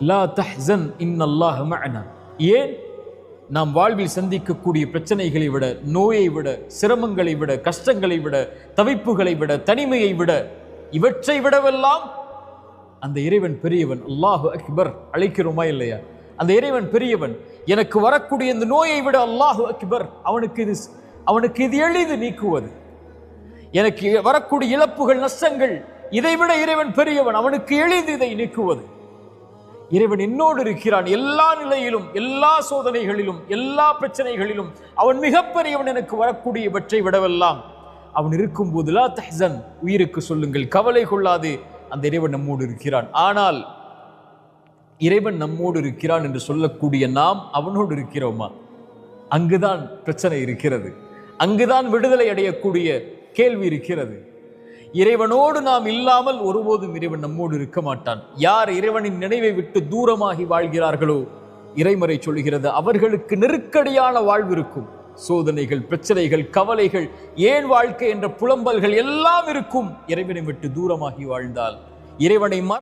லா தஹ்சன் இன்னல்லாஹ மஅனா. ஏன்? நாம் வாழ்வில் சந்திக்கக்கூடிய பிரச்சனைகளை விட, நோயை விட, சிரமங்களை விட, கஷ்டங்களை விட, தவிப்புகளை விட, தனிமையை விட, இவற்றை விடவெல்லாம் அந்த இறைவன் பெரியவன். அல்லாஹு அக்பர் அழைக்கிறோமா இல்லையா? அந்த இறைவன் பெரியவன். எனக்கு வரக்கூடிய இந்த நோயை விட அல்லாஹு அக்பர், அவனுக்கு இது எளிது நீக்குவது. எனக்கு வரக்கூடிய இழப்புகள், நஷ்டங்கள், இதைவிட இறைவன் பெரியவன், அவனுக்கு எளிது இதை நீக்குவது. இறைவன் என்னோடு இருக்கிறான் எல்லா நிலையிலும், எல்லா சோதனைகளிலும், எல்லா பிரச்சனைகளிலும். அவன் மிகப்பெரியவன். எனக்கு வரக்கூடிய இவற்றை விடவெல்லாம் அவன் இருக்கும்போது லா தஹ்சன், உயிருக்கு சொல்லுங்கள், கவலை கொள்ளாது, அந்த இறைவன் நம்மோடு இருக்கிறான். ஆனால் இறைவன் நம்மோடு இருக்கிறான் என்று சொல்லக்கூடிய நாம் அவனோடு இருக்கிறோமா? அங்குதான் பிரச்சனை இருக்கிறது. அங்குதான் விடுதலை அடையக்கூடிய கேள்வி இருக்கிறது. இறைவனோடு நாம் இல்லாமல் ஒருபோதும் இறைவன் நம்மோடு இருக்க மாட்டான். யார் இறைவனின் நினைவை விட்டு தூரமாகி வாழ்கிறார்களோ, இறைமறை சொல்கிறது, அவர்களுக்கு நெருக்கடியான வாழ்வு இருக்கும். சோதனைகள், பிரச்சனைகள், கவலைகள், ஏன் வாழ்க்கை என்ற புலம்பல்கள் எல்லாம் இருக்கும். இறைவனை விட்டு தூரமாகி வாழ்ந்தால், இறைவனை